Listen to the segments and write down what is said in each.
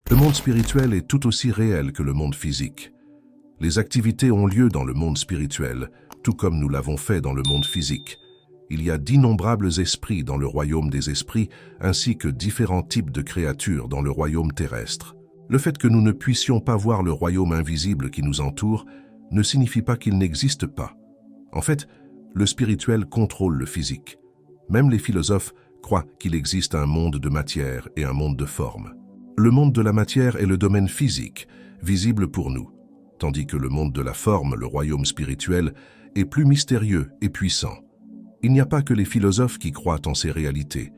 Le monde spirituel est tout aussi réel que le monde physique. Les activités ont lieu dans le monde spirituel, tout comme nous l'avons fait dans le monde physique. Il y a d'innombrables esprits dans le royaume des esprits, ainsi que différents types de créatures dans le royaume terrestre. Le fait que nous ne puissions pas voir le royaume invisible qui nous entoure ne signifie pas qu'il n'existe pas. En fait, le spirituel contrôle le physique. Même les philosophes croient qu'il existe un monde de matière et un monde de forme. Le monde de la matière est le domaine physique, visible pour nous, tandis que le monde de la forme, le royaume spirituel, est plus mystérieux et puissant. Il n'y a pas que les philosophes qui croient en ces réalités.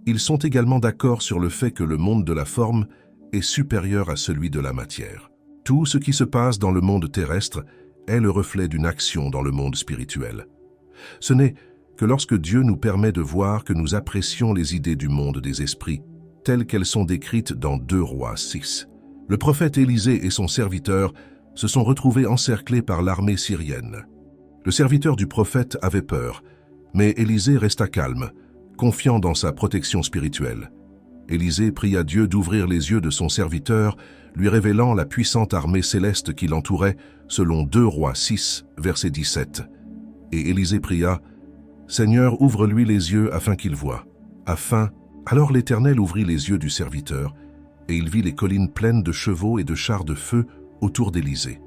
Ils sont également d'accord sur le fait que le monde de la forme est supérieur à celui de la matière. Tout ce qui se passe dans le monde terrestre est le reflet d'une action dans le monde spirituel. Ce n'est que lorsque Dieu nous permet de voir que nous apprécions les idées du monde des esprits, telles qu'elles sont décrites dans 2 Rois 6. Le prophète Élisée et son serviteur se sont retrouvés encerclés par l'armée syrienne. Le serviteur du prophète avait peur, mais Élisée resta calme, confiant dans sa protection spirituelle. Élisée pria Dieu d'ouvrir les yeux de son serviteur, lui révélant la puissante armée céleste qui l'entourait, selon 2 Rois 6, verset 17. Et Élisée pria, « Seigneur, ouvre-lui les yeux afin qu'il voie. » Alors l'Éternel ouvrit les yeux du serviteur, et il vit les collines pleines de chevaux et de chars de feu autour d'Élisée.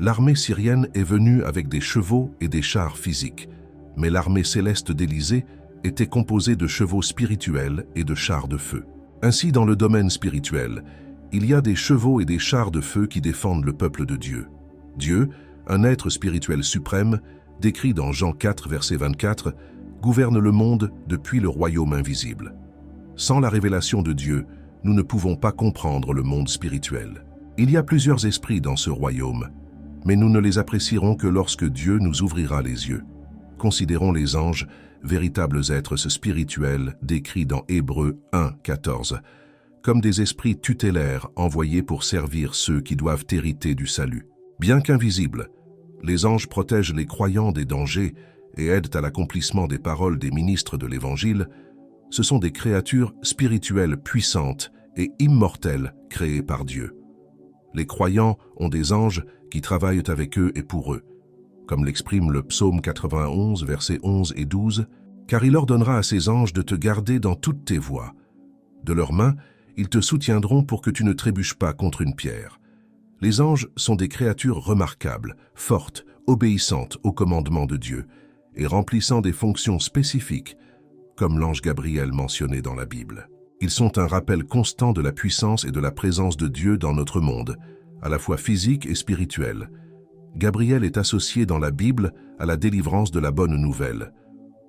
L'armée syrienne est venue avec des chevaux et des chars physiques, mais l'armée céleste d'Élisée était composée de chevaux spirituels et de chars de feu. Ainsi, dans le domaine spirituel, il y a des chevaux et des chars de feu qui défendent le peuple de Dieu. Dieu, un être spirituel suprême, décrit dans Jean 4, verset 24, gouverne le monde depuis le royaume invisible. Sans la révélation de Dieu, nous ne pouvons pas comprendre le monde spirituel. Il y a plusieurs esprits dans ce royaume, mais nous ne les apprécierons que lorsque Dieu nous ouvrira les yeux. Considérons les anges, véritables êtres spirituels décrits dans Hébreux 1, 14, comme des esprits tutélaires envoyés pour servir ceux qui doivent hériter du salut. Bien qu'invisibles, les anges protègent les croyants des dangers et aident à l'accomplissement des paroles des ministres de l'Évangile. Ce sont des créatures spirituelles puissantes et immortelles créées par Dieu. Les croyants ont des anges qui travaillent avec eux et pour eux, comme l'exprime le psaume 91, versets 11 et 12, « Car il ordonnera à ses anges de te garder dans toutes tes voies. De leurs mains, ils te soutiendront pour que tu ne trébuches pas contre une pierre. » Les anges sont des créatures remarquables, fortes, obéissantes aux commandements de Dieu et remplissant des fonctions spécifiques, comme l'ange Gabriel mentionné dans la Bible. Ils sont un rappel constant de la puissance et de la présence de Dieu dans notre monde, à la fois physique et spirituel. Gabriel est associé dans la Bible à la délivrance de la bonne nouvelle.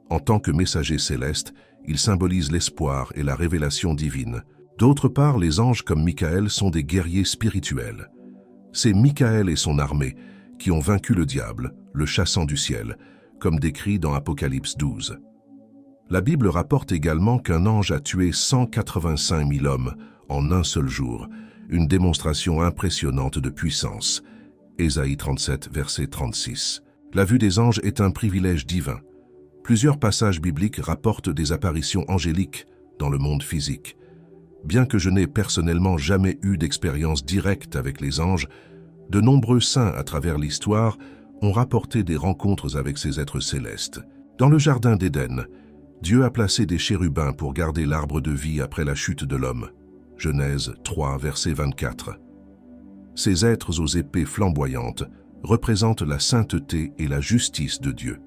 En tant que messager céleste, il symbolise l'espoir et la révélation divine. D'autre part, les anges comme Michael sont des guerriers spirituels. C'est Michael et son armée qui ont vaincu le diable, le chassant du ciel, comme décrit dans Apocalypse 12. La Bible rapporte également qu'un ange a tué 185 000 hommes en un seul jour, une démonstration impressionnante de puissance. Ésaïe 37, verset 36. La vue des anges est un privilège divin. Plusieurs passages bibliques rapportent des apparitions angéliques dans le monde physique. Bien que je n'ai personnellement jamais eu d'expérience directe avec les anges, de nombreux saints à travers l'histoire ont rapporté des rencontres avec ces êtres célestes. Dans le jardin d'Éden, Dieu a placé des chérubins pour garder l'arbre de vie après la chute de l'homme. Genèse 3, verset 24. Ces êtres aux épées flamboyantes représentent la sainteté et la justice de Dieu.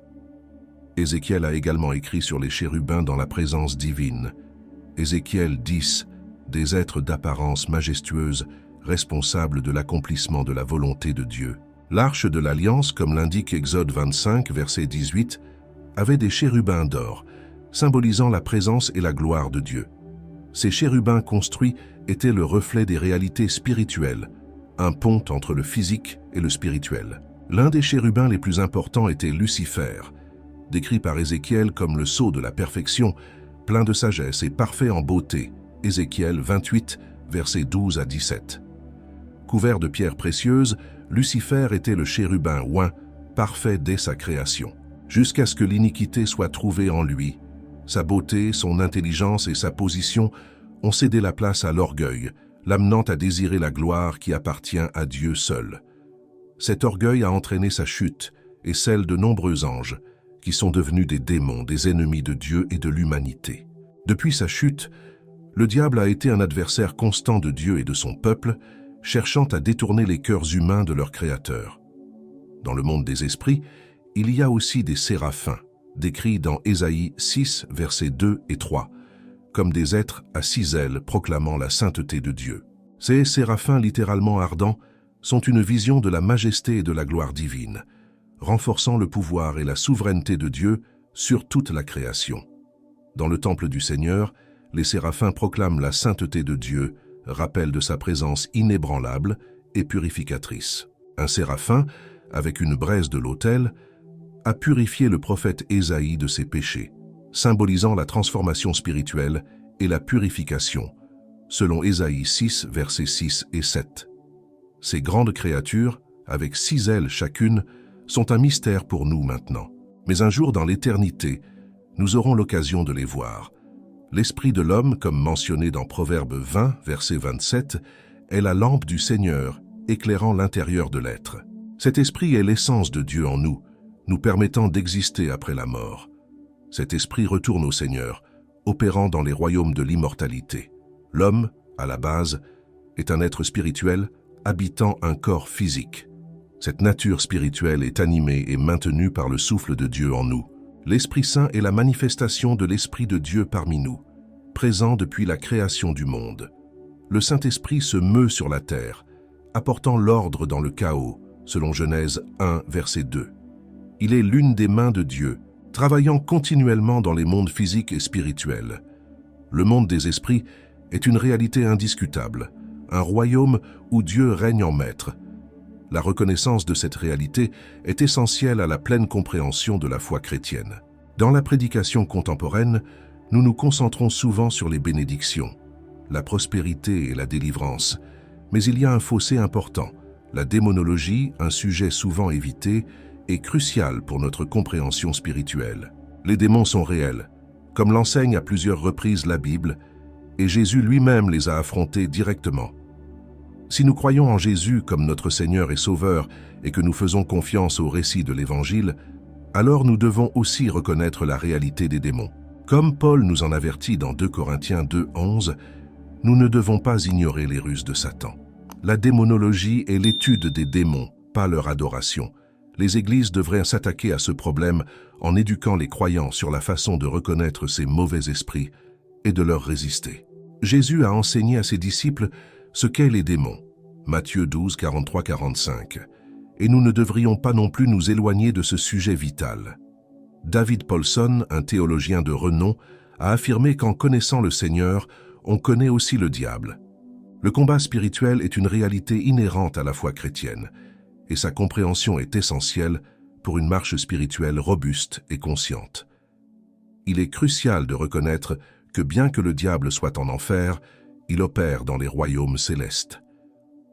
Ézéchiel a également écrit sur les chérubins dans la présence divine. Ézéchiel 10, des êtres d'apparence majestueuse, responsables de l'accomplissement de la volonté de Dieu. L'arche de l'Alliance, comme l'indique Exode 25, verset 18, avait des chérubins d'or, symbolisant la présence et la gloire de Dieu. Ces chérubins construits étaient le reflet des réalités spirituelles, un pont entre le physique et le spirituel. L'un des chérubins les plus importants était Lucifer, décrit par Ézéchiel comme le sceau de la perfection, plein de sagesse et parfait en beauté. Ézéchiel 28, versets 12 à 17. Couvert de pierres précieuses, Lucifer était le chérubin oint, parfait dès sa création. Jusqu'à ce que l'iniquité soit trouvée en lui, sa beauté, son intelligence et sa position ont cédé la place à l'orgueil, l'amenant à désirer la gloire qui appartient à Dieu seul. Cet orgueil a entraîné sa chute et celle de nombreux anges, qui sont devenus des démons, des ennemis de Dieu et de l'humanité. Depuis sa chute, le diable a été un adversaire constant de Dieu et de son peuple, cherchant à détourner les cœurs humains de leur Créateur. Dans le monde des esprits, il y a aussi des séraphins, décrits dans Ésaïe 6, versets 2 et 3, comme des êtres à 6 ailes proclamant la sainteté de Dieu. Ces séraphins littéralement ardents sont une vision de la majesté et de la gloire divine, renforçant le pouvoir et la souveraineté de Dieu sur toute la création. Dans le temple du Seigneur, les séraphins proclament la sainteté de Dieu, rappel de sa présence inébranlable et purificatrice. Un séraphin, avec une braise de l'autel, a purifié le prophète Ésaïe de ses péchés, symbolisant la transformation spirituelle et la purification, selon Ésaïe 6, versets 6 et 7. Ces grandes créatures, avec 6 ailes chacune, sont un mystère pour nous maintenant. Mais un jour dans l'éternité, nous aurons l'occasion de les voir. L'esprit de l'homme, comme mentionné dans Proverbe 20, verset 27, est la lampe du Seigneur, éclairant l'intérieur de l'être. Cet esprit est l'essence de Dieu en nous, nous permettant d'exister après la mort. Cet esprit retourne au Seigneur, opérant dans les royaumes de l'immortalité. L'homme, à la base, est un être spirituel habitant un corps physique. Cette nature spirituelle est animée et maintenue par le souffle de Dieu en nous. L'Esprit Saint est la manifestation de l'Esprit de Dieu parmi nous, présent depuis la création du monde. Le Saint-Esprit se meut sur la terre, apportant l'ordre dans le chaos, selon Genèse 1, verset 2. Il est l'une des mains de Dieu, travaillant continuellement dans les mondes physiques et spirituels. Le monde des esprits est une réalité indiscutable, un royaume où Dieu règne en maître. La reconnaissance de cette réalité est essentielle à la pleine compréhension de la foi chrétienne. Dans la prédication contemporaine, nous nous concentrons souvent sur les bénédictions, la prospérité et la délivrance, mais il y a un fossé important. La démonologie, un sujet souvent évité, est crucial pour notre compréhension spirituelle. Les démons sont réels, comme l'enseigne à plusieurs reprises la Bible, et Jésus lui-même les a affrontés directement. Si nous croyons en Jésus comme notre Seigneur et Sauveur et que nous faisons confiance au récit de l'Évangile, alors nous devons aussi reconnaître la réalité des démons. Comme Paul nous en avertit dans 2 Corinthiens 2:11, nous ne devons pas ignorer les ruses de Satan. La démonologie est l'étude des démons, pas leur adoration. Les églises devraient s'attaquer à ce problème en éduquant les croyants sur la façon de reconnaître ces mauvais esprits et de leur résister. Jésus a enseigné à ses disciples ce qu'est les démons, Matthieu 12, 43-45, et nous ne devrions pas non plus nous éloigner de ce sujet vital. David Paulson, un théologien de renom, a affirmé qu'en connaissant le Seigneur, on connaît aussi le diable. Le combat spirituel est une réalité inhérente à la foi chrétienne, et sa compréhension est essentielle pour une marche spirituelle robuste et consciente. Il est crucial de reconnaître que bien que le diable soit en enfer, il opère dans les royaumes célestes.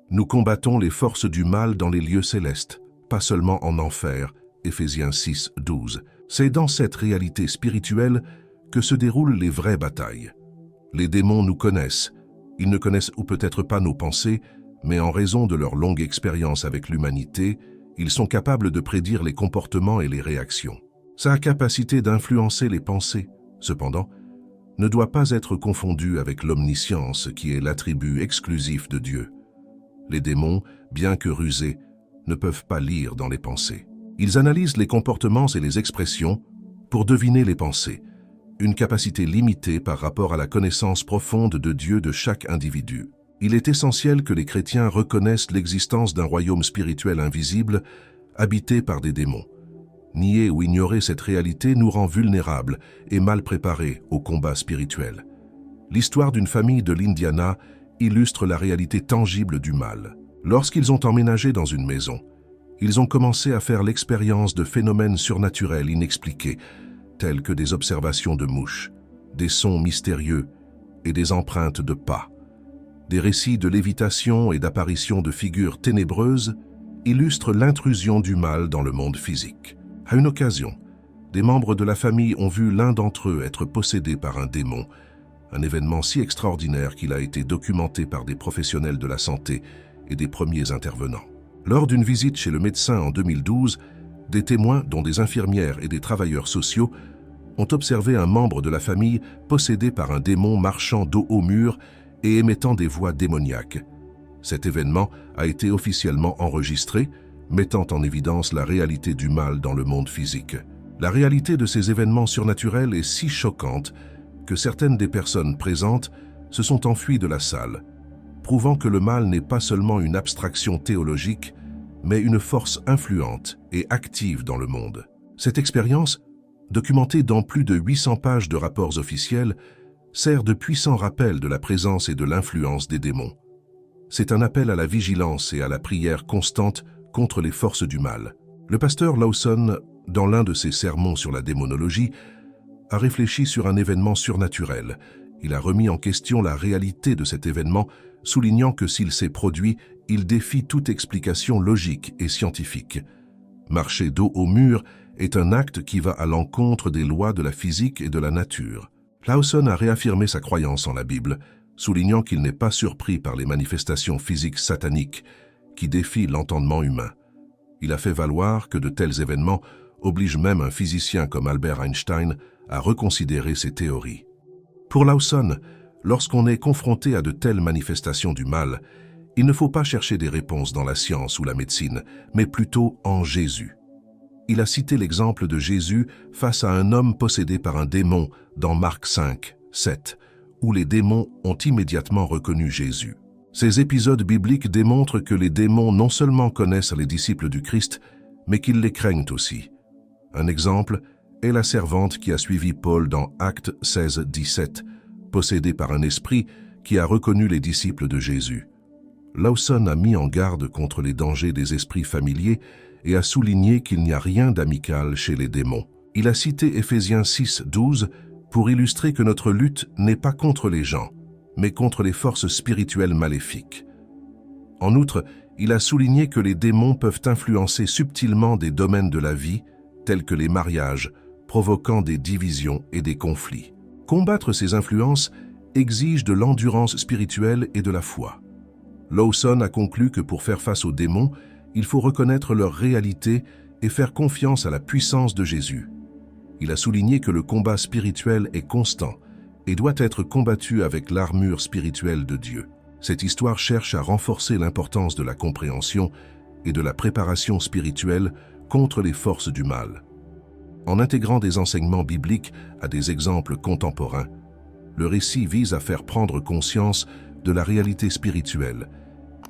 Nous combattons les forces du mal dans les lieux célestes, pas seulement en enfer, Éphésiens 6, 12. C'est dans cette réalité spirituelle que se déroulent les vraies batailles. Les démons nous connaissent. Ils ne connaissent ou peut-être pas nos pensées, mais en raison de leur longue expérience avec l'humanité, ils sont capables de prédire les comportements et les réactions. Sa capacité d'influencer les pensées, cependant, ne doit pas être confondue avec l'omniscience qui est l'attribut exclusif de Dieu. Les démons, bien que rusés, ne peuvent pas lire dans les pensées. Ils analysent les comportements et les expressions pour deviner les pensées, une capacité limitée par rapport à la connaissance profonde de Dieu de chaque individu. Il est essentiel que les chrétiens reconnaissent l'existence d'un royaume spirituel invisible habité par des démons. Nier ou ignorer cette réalité nous rend vulnérables et mal préparés au combat spirituel. L'histoire d'une famille de l'Indiana illustre la réalité tangible du mal. Lorsqu'ils ont emménagé dans une maison, ils ont commencé à faire l'expérience de phénomènes surnaturels inexpliqués, tels que des observations de mouches, des sons mystérieux et des empreintes de pas. Des récits de lévitation et d'apparition de figures ténébreuses illustrent l'intrusion du mal dans le monde physique. À une occasion, des membres de la famille ont vu l'un d'entre eux être possédé par un démon un événement si extraordinaire qu'il a été documenté par des professionnels de la santé et des premiers intervenants. Lors d'une visite chez le médecin en 2012, des témoins, dont des infirmières et des travailleurs sociaux, ont observé un membre de la famille possédé par un démon marchant dos au mur et émettant des voix démoniaques. Cet événement a été officiellement enregistré, mettant en évidence la réalité du mal dans le monde physique. La réalité de ces événements surnaturels est si choquante que certaines des personnes présentes se sont enfuies de la salle, prouvant que le mal n'est pas seulement une abstraction théologique, mais une force influente et active dans le monde. Cette expérience, documentée dans plus de 800 pages de rapports officiels, sert de puissant rappel de la présence et de l'influence des démons. C'est un appel à la vigilance et à la prière constante contre les forces du mal. Le pasteur Lawson, dans l'un de ses sermons sur la démonologie, a réfléchi sur un événement surnaturel. Il a remis en question la réalité de cet événement, soulignant que s'il s'est produit, il défie toute explication logique et scientifique. Marcher dos au mur est un acte qui va à l'encontre des lois de la physique et de la nature. Lawson a réaffirmé sa croyance en la Bible, soulignant qu'il n'est pas surpris par les manifestations physiques sataniques qui défient l'entendement humain. Il a fait valoir que de tels événements obligent même un physicien comme Albert Einstein à reconsidérer ses théories. Pour Lawson, lorsqu'on est confronté à de telles manifestations du mal, il ne faut pas chercher des réponses dans la science ou la médecine, mais plutôt en Jésus. Il a cité l'exemple de Jésus face à un homme possédé par un démon dans Marc 5, 7, où les démons ont immédiatement reconnu Jésus. Ces épisodes bibliques démontrent que les démons non seulement connaissent les disciples du Christ, mais qu'ils les craignent aussi. Un exemple est la servante qui a suivi Paul dans Actes 16, 17, possédée par un esprit qui a reconnu les disciples de Jésus. Lawson a mis en garde contre les dangers des esprits familiers et a souligné qu'il n'y a rien d'amical chez les démons. Il a cité Éphésiens 6, 12 pour illustrer que notre lutte n'est pas contre les gens, mais contre les forces spirituelles maléfiques. En outre, il a souligné que les démons peuvent influencer subtilement des domaines de la vie, tels que les mariages, provoquant des divisions et des conflits. Combattre ces influences exige de l'endurance spirituelle et de la foi. Lawson a conclu que pour faire face aux démons, il faut reconnaître leur réalité et faire confiance à la puissance de Jésus. Il a souligné que le combat spirituel est constant et doit être combattu avec l'armure spirituelle de Dieu. Cette histoire cherche à renforcer l'importance de la compréhension et de la préparation spirituelle contre les forces du mal. En intégrant des enseignements bibliques à des exemples contemporains, le récit vise à faire prendre conscience de la réalité spirituelle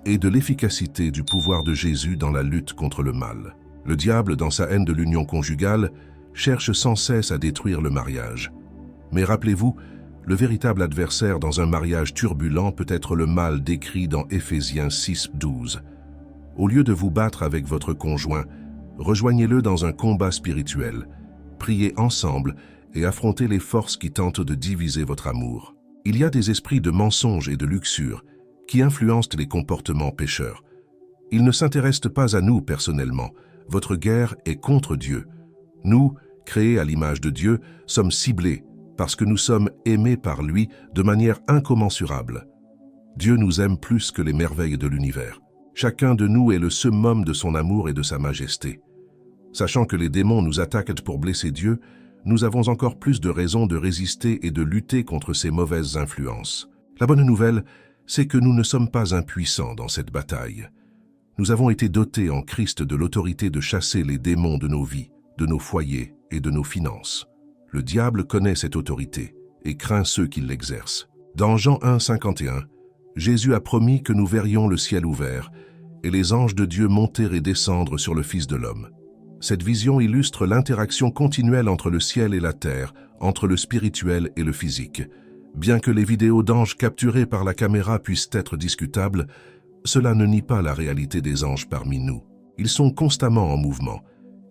et de l'efficacité du pouvoir de Jésus dans la lutte contre le mal. Le diable, dans sa haine de l'union conjugale, cherche sans cesse à détruire le mariage. Mais rappelez-vous, le véritable adversaire dans un mariage turbulent peut être le mal décrit dans Éphésiens 6, 12. Au lieu de vous battre avec votre conjoint, rejoignez-le dans un combat spirituel. Priez ensemble et affrontez les forces qui tentent de diviser votre amour. Il y a des esprits de mensonge et de luxure qui influencent les comportements pécheurs. Ils ne s'intéressent pas à nous personnellement. Votre guerre est contre Dieu. Nous, créés à l'image de Dieu, sommes ciblés parce que nous sommes aimés par lui de manière incommensurable. Dieu nous aime plus que les merveilles de l'univers. Chacun de nous est le summum de son amour et de sa majesté. Sachant que les démons nous attaquent pour blesser Dieu, nous avons encore plus de raisons de résister et de lutter contre ces mauvaises influences. La bonne nouvelle, c'est que nous ne sommes pas impuissants dans cette bataille. Nous avons été dotés en Christ de l'autorité de chasser les démons de nos vies, de nos foyers et de nos finances. Le diable connaît cette autorité et craint ceux qui l'exercent. Dans Jean 1, 51, Jésus a promis que nous verrions le ciel ouvert et les anges de Dieu monter et descendre sur le Fils de l'homme. Cette vision illustre l'interaction continuelle entre le ciel et la terre, entre le spirituel et le physique. Bien que les vidéos d'anges capturées par la caméra puissent être discutables, cela ne nie pas la réalité des anges parmi nous. Ils sont constamment en mouvement,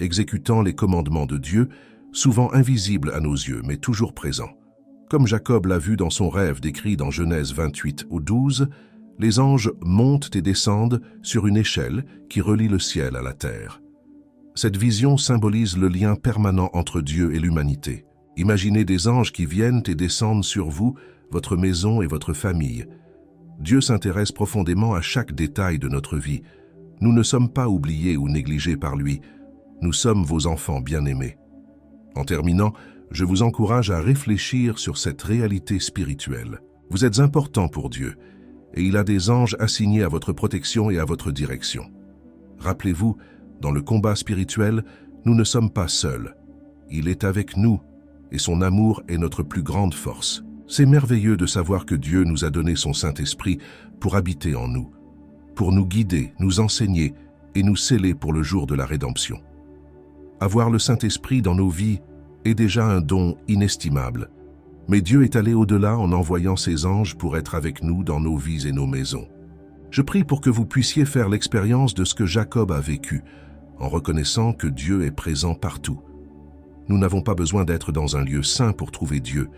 exécutant les commandements de Dieu, souvent invisibles à nos yeux, mais toujours présents. Comme Jacob l'a vu dans son rêve décrit dans Genèse 28 au 12, les anges montent et descendent sur une échelle qui relie le ciel à la terre. Cette vision symbolise le lien permanent entre Dieu et l'humanité. Imaginez des anges qui viennent et descendent sur vous votre maison et votre famille. Dieu s'intéresse profondément à chaque détail de notre vie. Nous ne sommes pas oubliés ou négligés par lui. Nous sommes vos enfants bien-aimés. En terminant, je vous encourage à réfléchir sur cette réalité spirituelle. Vous êtes important pour Dieu, et il a des anges assignés à votre protection et à votre direction. Rappelez-vous, dans le combat spirituel, nous ne sommes pas seuls. Il est avec nous, et son amour est notre plus grande force. C'est merveilleux de savoir que Dieu nous a donné son Saint-Esprit pour habiter en nous, pour nous guider, nous enseigner et nous sceller pour le jour de la rédemption. Avoir le Saint-Esprit dans nos vies est déjà un don inestimable, mais Dieu est allé au-delà en envoyant ses anges pour être avec nous dans nos vies et nos maisons. Je prie pour que vous puissiez faire l'expérience de ce que Jacob a vécu, en reconnaissant que Dieu est présent partout. Nous n'avons pas besoin d'être dans un lieu saint pour trouver Dieu.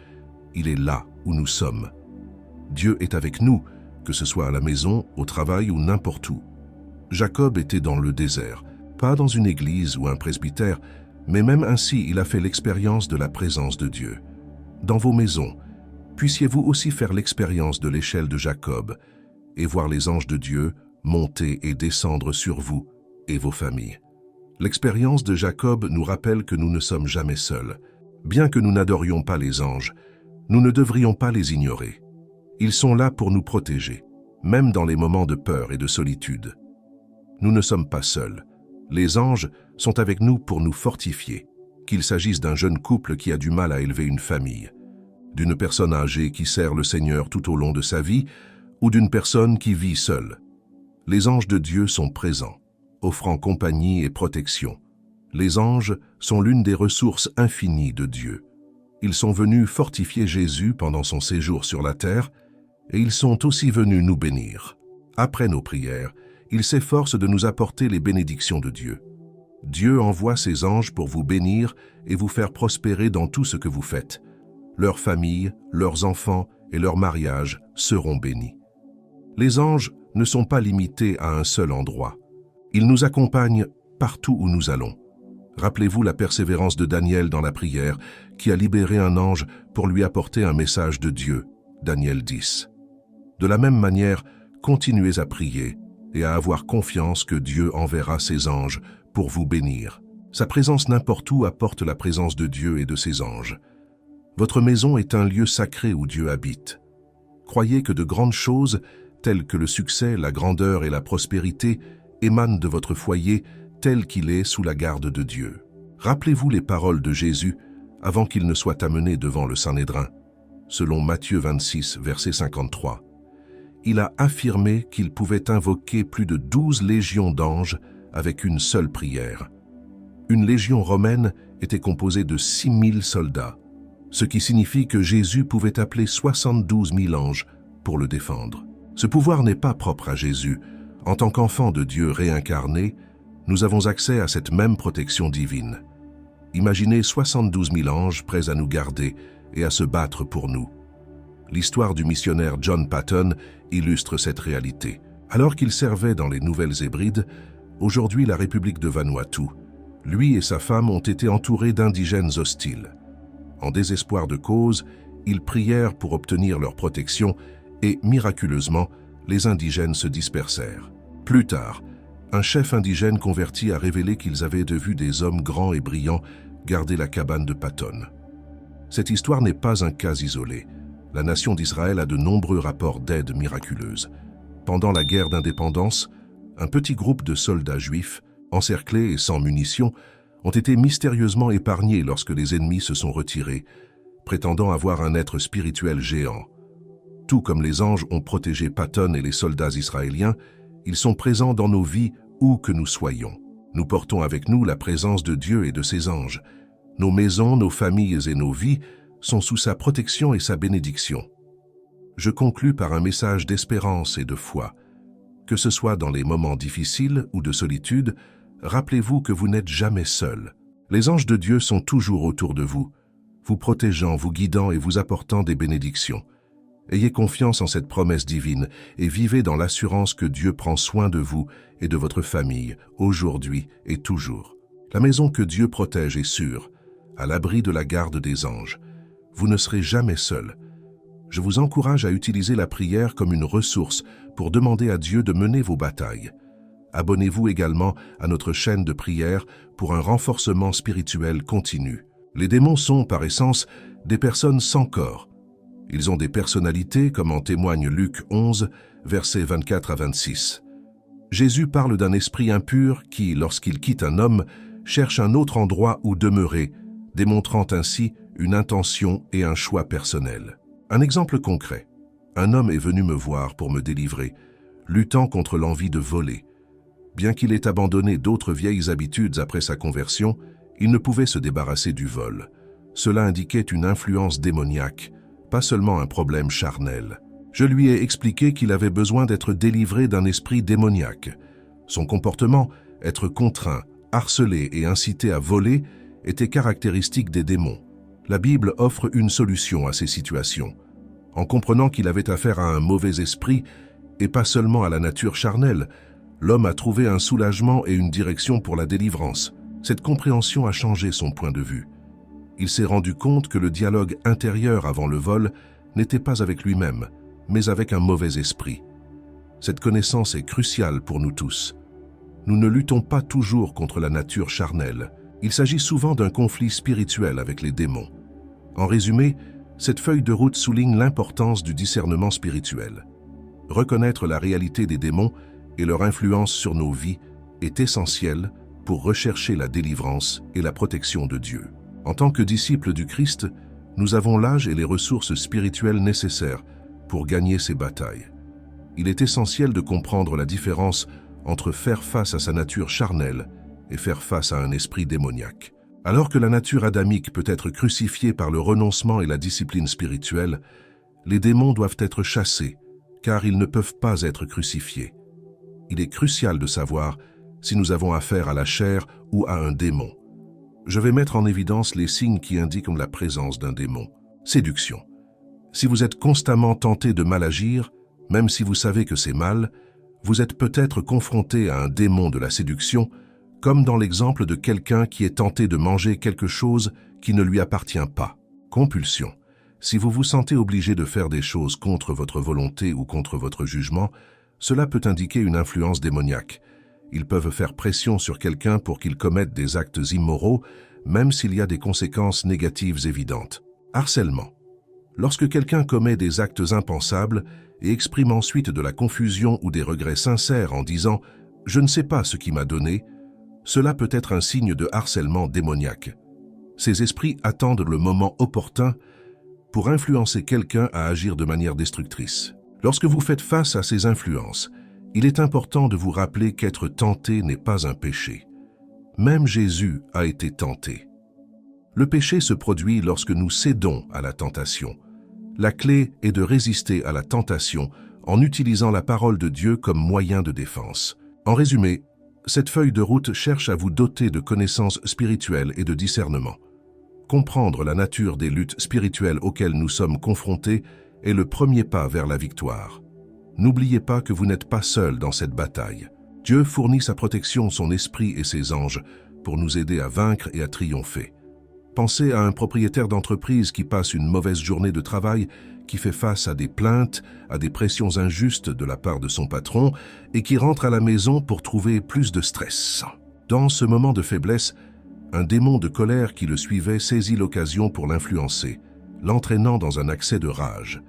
Il est là où nous sommes. Dieu est avec nous, que ce soit à la maison, au travail ou n'importe où. Jacob était dans le désert, pas dans une église ou un presbytère, mais même ainsi il a fait l'expérience de la présence de Dieu. Dans vos maisons, puissiez-vous aussi faire l'expérience de l'échelle de Jacob et voir les anges de Dieu monter et descendre sur vous et vos familles. L'expérience de Jacob nous rappelle que nous ne sommes jamais seuls. Bien que nous n'adorions pas les anges, nous ne devrions pas les ignorer. Ils sont là pour nous protéger, même dans les moments de peur et de solitude. Nous ne sommes pas seuls. Les anges sont avec nous pour nous fortifier, qu'il s'agisse d'un jeune couple qui a du mal à élever une famille, d'une personne âgée qui sert le Seigneur tout au long de sa vie, ou d'une personne qui vit seule. Les anges de Dieu sont présents, offrant compagnie et protection. Les anges sont l'une des ressources infinies de Dieu. Ils sont venus fortifier Jésus pendant son séjour sur la terre, et ils sont aussi venus nous bénir. Après nos prières, ils s'efforcent de nous apporter les bénédictions de Dieu. Dieu envoie ses anges pour vous bénir et vous faire prospérer dans tout ce que vous faites. Leurs familles, leurs enfants et leurs mariages seront bénis. Les anges ne sont pas limités à un seul endroit. Ils nous accompagnent partout où nous allons. Rappelez-vous la persévérance de Daniel dans la prière, qui a libéré un ange pour lui apporter un message de Dieu, Daniel 10. De la même manière, continuez à prier et à avoir confiance que Dieu enverra ses anges pour vous bénir. Sa présence n'importe où apporte la présence de Dieu et de ses anges. Votre maison est un lieu sacré où Dieu habite. Croyez que de grandes choses, telles que le succès, la grandeur et la prospérité, émanent de votre foyer tel qu'il est sous la garde de Dieu. Rappelez-vous les paroles de Jésus avant qu'il ne soit amené devant le Sanhédrin, selon Matthieu 26, verset 53. Il a affirmé qu'il pouvait invoquer plus de 12 légions d'anges avec une seule prière. Une légion romaine était composée de 6000 soldats, ce qui signifie que Jésus pouvait appeler 72 000 anges pour le défendre. Ce pouvoir n'est pas propre à Jésus. En tant qu'enfant de Dieu réincarné, nous avons accès à cette même protection divine. Imaginez 72 000 anges prêts à nous garder et à se battre pour nous. L'histoire du missionnaire John Paton illustre cette réalité. Alors qu'il servait dans les Nouvelles-Hébrides, aujourd'hui la République de Vanuatu, lui et sa femme ont été entourés d'indigènes hostiles. En désespoir de cause, ils prièrent pour obtenir leur protection et, miraculeusement, les indigènes se dispersèrent. Plus tard, un chef indigène converti a révélé qu'ils avaient vu des hommes grands et brillants garder la cabane de Paton. Cette histoire n'est pas un cas isolé. La nation d'Israël a de nombreux rapports d'aide miraculeuse. Pendant la guerre d'indépendance, un petit groupe de soldats juifs, encerclés et sans munitions, ont été mystérieusement épargnés lorsque les ennemis se sont retirés, prétendant avoir un être spirituel géant. Tout comme les anges ont protégé Paton et les soldats israéliens, ils sont présents dans nos vies où que nous soyons. Nous portons avec nous la présence de Dieu et de ses anges. Nos maisons, nos familles et nos vies sont sous sa protection et sa bénédiction. Je conclus par un message d'espérance et de foi. Que ce soit dans les moments difficiles ou de solitude, rappelez-vous que vous n'êtes jamais seul. Les anges de Dieu sont toujours autour de vous, vous protégeant, vous guidant et vous apportant des bénédictions. Ayez confiance en cette promesse divine et vivez dans l'assurance que Dieu prend soin de vous et de votre famille, aujourd'hui et toujours. La maison que Dieu protège est sûre, à l'abri de la garde des anges. Vous ne serez jamais seul. Je vous encourage à utiliser la prière comme une ressource pour demander à Dieu de mener vos batailles. Abonnez-vous également à notre chaîne de prière pour un renforcement spirituel continu. Les démons sont, par essence, des personnes sans corps. Ils ont des personnalités, comme en témoigne Luc 11, versets 24 à 26. Jésus parle d'un esprit impur qui, lorsqu'il quitte un homme, cherche un autre endroit où demeurer, démontrant ainsi une intention et un choix personnel. Un exemple concret. Un homme est venu me voir pour me délivrer, luttant contre l'envie de voler. Bien qu'il ait abandonné d'autres vieilles habitudes après sa conversion, il ne pouvait se débarrasser du vol. Cela indiquait une influence démoniaque, pas seulement un problème charnel. Je lui ai expliqué qu'il avait besoin d'être délivré d'un esprit démoniaque. Son comportement, être contraint, harcelé et incité à voler, était caractéristique des démons. La Bible offre une solution à ces situations. En comprenant qu'il avait affaire à un mauvais esprit et pas seulement à la nature charnelle, l'homme a trouvé un soulagement et une direction pour la délivrance. Cette compréhension a changé son point de vue. Il s'est rendu compte que le dialogue intérieur avant le vol n'était pas avec lui-même, mais avec un mauvais esprit. Cette connaissance est cruciale pour nous tous. Nous ne luttons pas toujours contre la nature charnelle. Il s'agit souvent d'un conflit spirituel avec les démons. En résumé, cette feuille de route souligne l'importance du discernement spirituel. Reconnaître la réalité des démons et leur influence sur nos vies est essentiel pour rechercher la délivrance et la protection de Dieu. En tant que disciples du Christ, nous avons l'âge et les ressources spirituelles nécessaires pour gagner ces batailles. Il est essentiel de comprendre la différence entre faire face à sa nature charnelle et faire face à un esprit démoniaque. Alors que la nature adamique peut être crucifiée par le renoncement et la discipline spirituelle, les démons doivent être chassés, car ils ne peuvent pas être crucifiés. Il est crucial de savoir si nous avons affaire à la chair ou à un démon. Je vais mettre en évidence les signes qui indiquent la présence d'un démon. Séduction. Si vous êtes constamment tenté de mal agir, même si vous savez que c'est mal, vous êtes peut-être confronté à un démon de la séduction, comme dans l'exemple de quelqu'un qui est tenté de manger quelque chose qui ne lui appartient pas. Compulsion. Si vous vous sentez obligé de faire des choses contre votre volonté ou contre votre jugement, cela peut indiquer une influence démoniaque. Ils peuvent faire pression sur quelqu'un pour qu'il commette des actes immoraux, même s'il y a des conséquences négatives évidentes. Harcèlement. Lorsque quelqu'un commet des actes impensables et exprime ensuite de la confusion ou des regrets sincères en disant « je ne sais pas ce qui m'a donné », cela peut être un signe de harcèlement démoniaque. Ces esprits attendent le moment opportun pour influencer quelqu'un à agir de manière destructrice. Lorsque vous faites face à ces influences, il est important de vous rappeler qu'être tenté n'est pas un péché. Même Jésus a été tenté. Le péché se produit lorsque nous cédons à la tentation. La clé est de résister à la tentation en utilisant la parole de Dieu comme moyen de défense. En résumé, cette feuille de route cherche à vous doter de connaissances spirituelles et de discernement. Comprendre la nature des luttes spirituelles auxquelles nous sommes confrontés est le premier pas vers la victoire. N'oubliez pas que vous n'êtes pas seul dans cette bataille. Dieu fournit sa protection, son esprit et ses anges pour nous aider à vaincre et à triompher. Pensez à un propriétaire d'entreprise qui passe une mauvaise journée de travail, qui fait face à des plaintes, à des pressions injustes de la part de son patron et qui rentre à la maison pour trouver plus de stress. Dans ce moment de faiblesse, un démon de colère qui le suivait saisit l'occasion pour l'influencer, l'entraînant dans un accès de rage.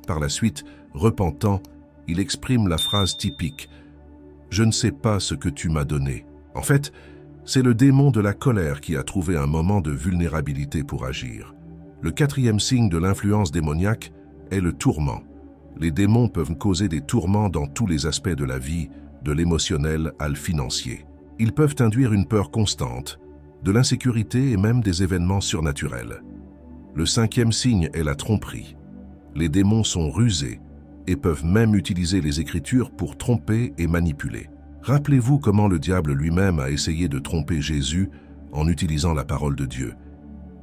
Par la suite, repentant, il exprime la phrase typique « Je ne sais pas ce que tu m'as donné ». En fait, c'est le démon de la colère qui a trouvé un moment de vulnérabilité pour agir. Le quatrième signe de l'influence démoniaque est le tourment. Les démons peuvent causer des tourments dans tous les aspects de la vie, de l'émotionnel à le financier. Ils peuvent induire une peur constante, de l'insécurité et même des événements surnaturels. Le cinquième signe est la tromperie. Les démons sont rusés et peuvent même utiliser les Écritures pour tromper et manipuler. Rappelez-vous comment le diable lui-même a essayé de tromper Jésus en utilisant la parole de Dieu.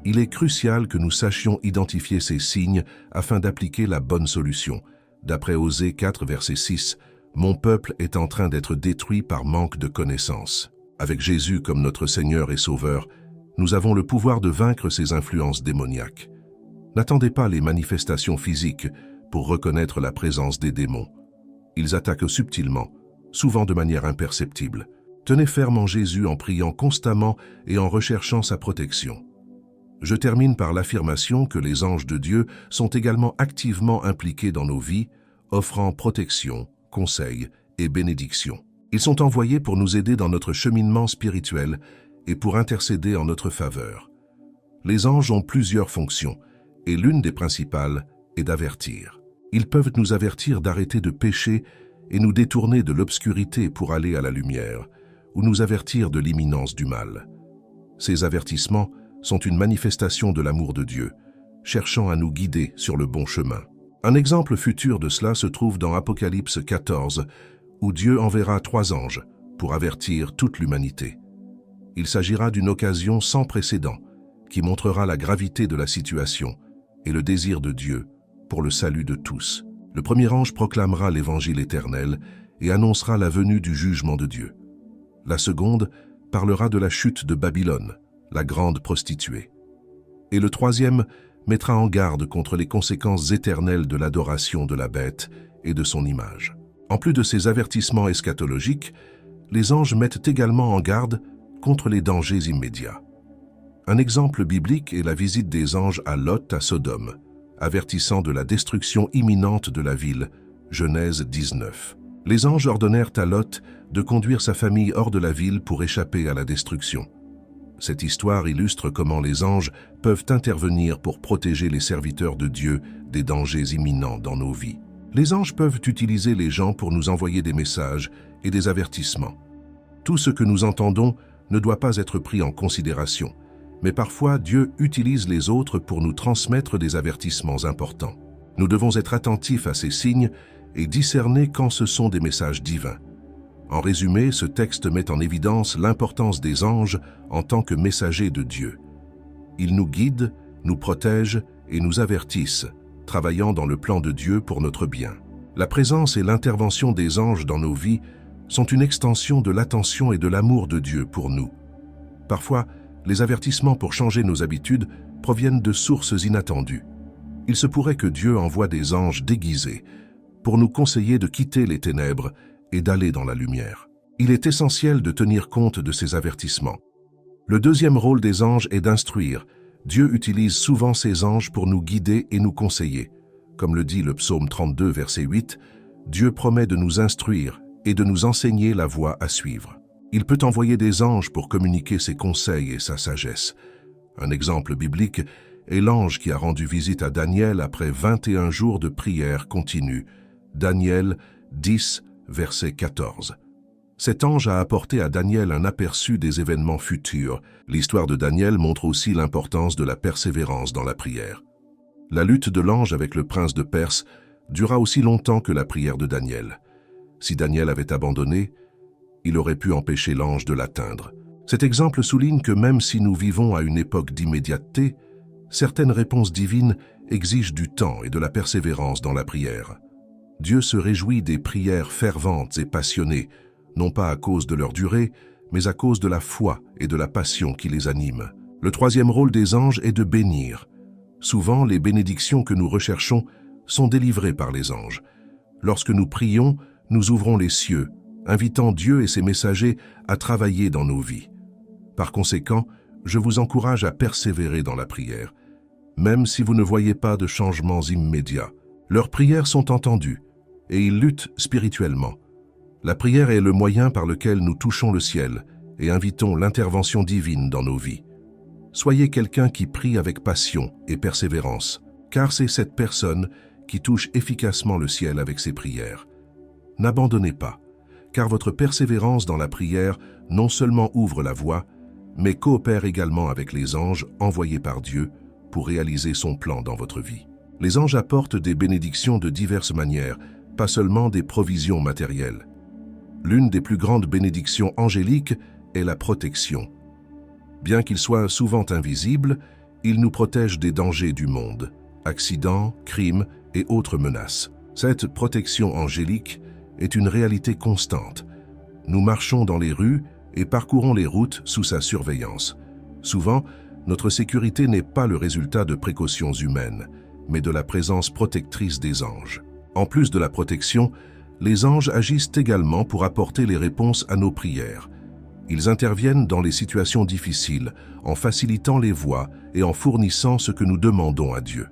Il est crucial que nous sachions identifier ces signes afin d'appliquer la bonne solution. D'après Osée 4, verset 6, « Mon peuple est en train d'être détruit par manque de connaissance. » Avec Jésus comme notre Seigneur et Sauveur, nous avons le pouvoir de vaincre ces influences démoniaques. N'attendez pas les manifestations physiques pour reconnaître la présence des démons. Ils attaquent subtilement, souvent de manière imperceptible. Tenez ferme en Jésus en priant constamment et en recherchant sa protection. Je termine par l'affirmation que les anges de Dieu sont également activement impliqués dans nos vies, offrant protection, conseil et bénédiction. Ils sont envoyés pour nous aider dans notre cheminement spirituel et pour intercéder en notre faveur. Les anges ont plusieurs fonctions, et l'une des principales est d'avertir. Ils peuvent nous avertir d'arrêter de pécher et nous détourner de l'obscurité pour aller à la lumière, ou nous avertir de l'imminence du mal. Ces avertissements sont une manifestation de l'amour de Dieu, cherchant à nous guider sur le bon chemin. Un exemple futur de cela se trouve dans Apocalypse 14, où Dieu enverra 3 anges pour avertir toute l'humanité. Il s'agira d'une occasion sans précédent qui montrera la gravité de la situation et le désir de Dieu pour le salut de tous. Le premier ange proclamera l'évangile éternel et annoncera la venue du jugement de Dieu. La seconde parlera de la chute de Babylone, la grande prostituée. Et le troisième mettra en garde contre les conséquences éternelles de l'adoration de la bête et de son image. En plus de ces avertissements eschatologiques, les anges mettent également en garde contre les dangers immédiats. Un exemple biblique est la visite des anges à Lot à Sodome, avertissant de la destruction imminente de la ville, Genèse 19. Les anges ordonnèrent à Lot de conduire sa famille hors de la ville pour échapper à la destruction. Cette histoire illustre comment les anges peuvent intervenir pour protéger les serviteurs de Dieu des dangers imminents dans nos vies. Les anges peuvent utiliser les gens pour nous envoyer des messages et des avertissements. Tout ce que nous entendons ne doit pas être pris en considération, mais parfois Dieu utilise les autres pour nous transmettre des avertissements importants. Nous devons être attentifs à ces signes et discerner quand ce sont des messages divins. En résumé, ce texte met en évidence l'importance des anges en tant que messagers de Dieu. Ils nous guident, nous protègent et nous avertissent, travaillant dans le plan de Dieu pour notre bien. La présence et l'intervention des anges dans nos vies sont une extension de l'attention et de l'amour de Dieu pour nous. Parfois, les avertissements pour changer nos habitudes proviennent de sources inattendues. Il se pourrait que Dieu envoie des anges déguisés pour nous conseiller de quitter les ténèbres et d'aller dans la lumière. Il est essentiel de tenir compte de ces avertissements. Le deuxième rôle des anges est d'instruire. Dieu utilise souvent ses anges pour nous guider et nous conseiller. Comme le dit le psaume 32, verset 8, Dieu promet de nous instruire et de nous enseigner la voie à suivre. Il peut envoyer des anges pour communiquer ses conseils et sa sagesse. Un exemple biblique est l'ange qui a rendu visite à Daniel après 21 jours de prière continue. Daniel 10, verset 14. Cet ange a apporté à Daniel un aperçu des événements futurs. L'histoire de Daniel montre aussi l'importance de la persévérance dans la prière. La lutte de l'ange avec le prince de Perse dura aussi longtemps que la prière de Daniel. Si Daniel avait abandonné, il aurait pu empêcher l'ange de l'atteindre. Cet exemple souligne que même si nous vivons à une époque d'immédiateté, certaines réponses divines exigent du temps et de la persévérance dans la prière. Dieu se réjouit des prières ferventes et passionnées, non pas à cause de leur durée, mais à cause de la foi et de la passion qui les anime. Le troisième rôle des anges est de bénir. Souvent, les bénédictions que nous recherchons sont délivrées par les anges. Lorsque nous prions, nous ouvrons les cieux, invitant Dieu et ses messagers à travailler dans nos vies. Par conséquent, je vous encourage à persévérer dans la prière, même si vous ne voyez pas de changements immédiats. Leurs prières sont entendues, et ils luttent spirituellement. La prière est le moyen par lequel nous touchons le ciel et invitons l'intervention divine dans nos vies. Soyez quelqu'un qui prie avec passion et persévérance, car c'est cette personne qui touche efficacement le ciel avec ses prières. N'abandonnez pas, car votre persévérance dans la prière non seulement ouvre la voie, mais coopère également avec les anges envoyés par Dieu pour réaliser son plan dans votre vie. Les anges apportent des bénédictions de diverses manières, pas seulement des provisions matérielles. L'une des plus grandes bénédictions angéliques est la protection. Bien qu'ils soient souvent invisibles, ils nous protègent des dangers du monde, accidents, crimes et autres menaces. Cette protection angélique est une réalité constante. Nous marchons dans les rues et parcourons les routes sous sa surveillance. Souvent, Notre sécurité n'est pas le résultat de précautions humaines, mais de la présence protectrice des anges. En plus de la protection, les anges agissent également pour apporter les réponses à nos prières. Ils interviennent dans les situations difficiles, en facilitant les voies et en fournissant ce que nous demandons à Dieu.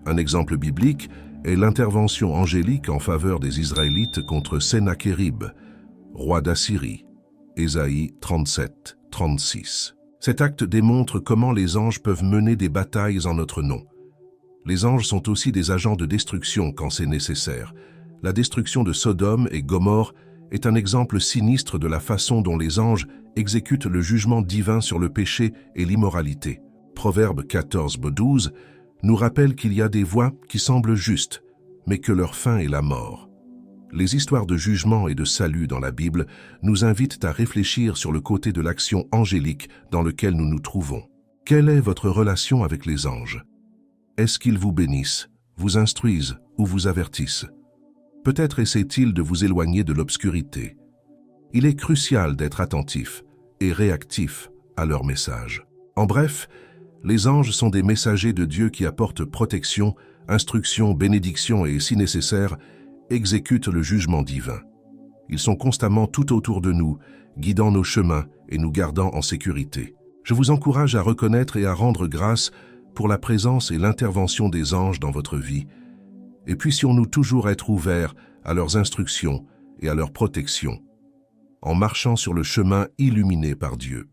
Un exemple biblique est l'intervention angélique en faveur des Israélites contre Sennachérib, roi d'Assyrie. Ésaïe 37, 36. Cet acte démontre comment les anges peuvent mener des batailles en notre nom. Les anges sont aussi des agents de destruction quand c'est nécessaire. La destruction de Sodome et Gomorrhe est un exemple sinistre de la façon dont les anges exécutent le jugement divin sur le péché et l'immoralité. Proverbe 14:12 nous rappelle qu'il y a des voies qui semblent justes, mais que leur fin est la mort. Les histoires de jugement et de salut dans la Bible nous invitent à réfléchir sur le côté de l'action angélique dans lequel nous nous trouvons. Quelle est votre relation avec les anges? Est-ce qu'ils vous bénissent, vous instruisent ou vous avertissent? Peut-être essaient-ils de vous éloigner de l'obscurité. Il est crucial d'être attentif et réactif à leur message. En bref, les anges sont des messagers de Dieu qui apportent protection, instruction, bénédiction et, si nécessaire, exécutent le jugement divin. Ils sont constamment tout autour de nous, guidant nos chemins et nous gardant en sécurité. Je vous encourage à reconnaître et à rendre grâce pour la présence et l'intervention des anges dans votre vie, et puissions-nous toujours être ouverts à leurs instructions et à leur protection, en marchant sur le chemin illuminé par Dieu.